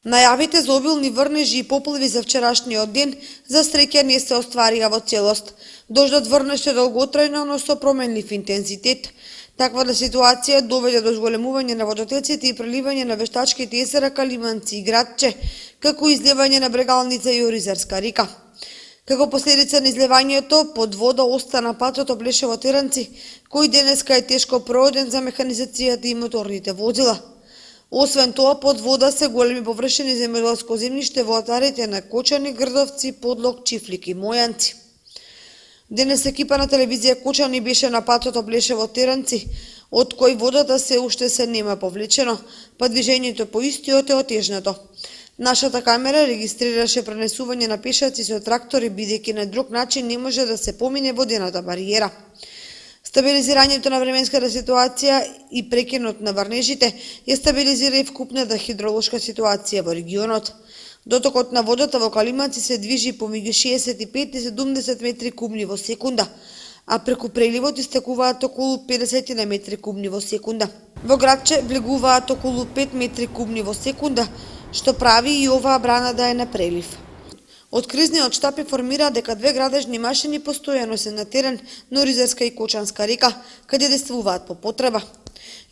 Најавите за обилни врнежи и попливи за вчерашниот ден за среќа не се остварија во целост. Дождот врнеше долготрајно, но со променлив интензитет. Таквата ситуација доведе до зголемување на водотоците и преливање на вештачките езера Калиманци и Градче, како и изливање на Брегалница и Оризарска река. Како последица на изливањето, под вода остана патот Оплешево – Теранци, кој денеска е тешко прооден за механизацијата и моторните возила. Освен тоа, под вода се големи површини земјоделско земјиште во атарите на Кочани, Грдовци, Подлог, Чифлик и Мојанци. Денес екипа на телевизија Кочани беше на патот Оплешево – Теранци, од кој водата се уште се нема повлечено, па движењето по истиот е отежнато. Нашата камера регистрираше пренесување на пешаци со трактори, бидејќи на друг начин не може да се помине водената бариера. Стабилизирањето на временската ситуација и прекинот на врнежите ја стабилизира и вкупната хидролошка ситуација во регионот. Дотокот на водата во Калиманци се движи помеѓу 65 и 70 метри кубни во секунда, а преку преливот истекуваат околу 50 на метри кубни во секунда. Во Градче влегуваат околу 5 метри кубни во секунда, што прави и оваа брана да е на прелив. Од кризниот штаб информира дека две градежни машини постојано се на терен на Оризарска и Кочанска река, каде действуваат по потреба.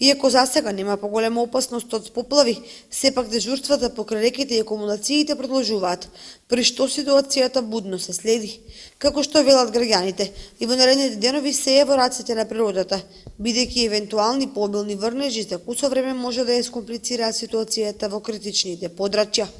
Иако засега нема поголема опасност од поплави, сепак дежурствата покрај реките и акумулациите продолжуваат, при што ситуацијата будно се следи. Како што велат граѓаните, и во наредните денови се е во рацете на природата, бидејќи евентуални пообилни врнежи за кусо време може да ја скомплицираат ситуацијата во критичните подрачја.